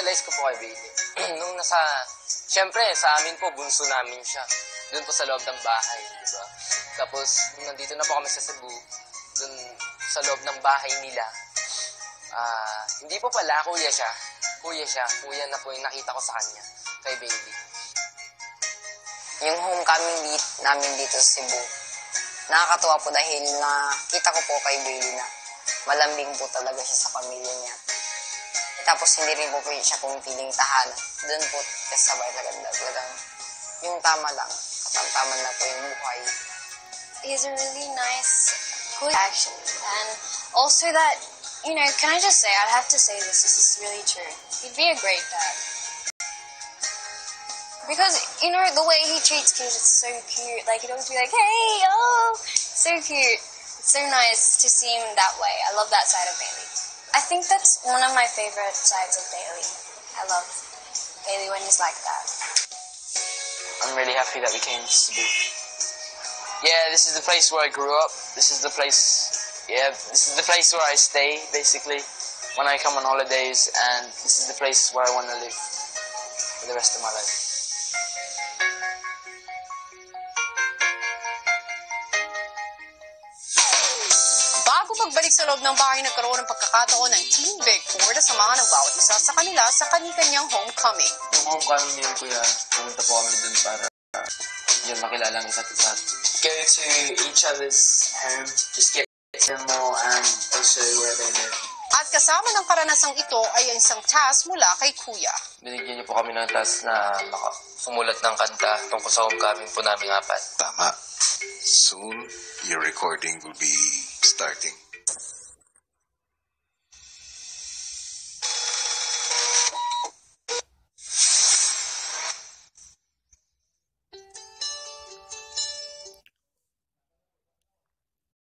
na-realize ko po kay Bailey. Nung siyempre, sa amin po, bunso namin siya. Doon po sa loob ng bahay, di ba? Tapos, nung nandito na po kami sa Cebu, doon sa loob ng bahay nila, hindi po pala, kuya siya. Kuya na po yung nakita ko sa kanya, kay Bailey. Yung homecoming namin dito sa Cebu, nakakatuwa po dahil nakita ko po kay Bailey na malambing po talaga siya sa pamilya niya. Tapos hindi rin po siya pumipiling tahanan. Doon po kasabay talagang yung tama lang, katamtaman lang po yung buhay. He's a really nice hood actually. And also that, you know, can I just say, I'd have to say this is really true. He'd be a great dad. Because, you know, the way he treats kids is so cute. Like, he'd always be like, hey, oh, so cute. It's so nice to see him that way. I love that side of Bailey. I think that's one of my favorite sides of Bailey. I love Bailey when he's like that. I'm really happy that we came to Cebu. Yeah, this is the place where I grew up. This is the place where I stay, basically, when I come on holidays, and this is the place where I want to live for the rest of my life. Bago magbalik sa loob ng bahay, nagkaroon ng pagkakataon ng Team Big Four na samahan ng bawat isa sa kanila sa kani-kanyang homecoming. Yung homecoming niyo, kuya, pumunta po kami dun para yung makilala ang isa't isa. Go to each other's home, just get to them more and also where they live. At kasama ng karanasang ito ay isang task mula kay Kuya. Binigyan niyo po kami ng task na sumulat ng kanta tungkol sa homecoming po namin apat. Tama. Soon, your recording will be starting.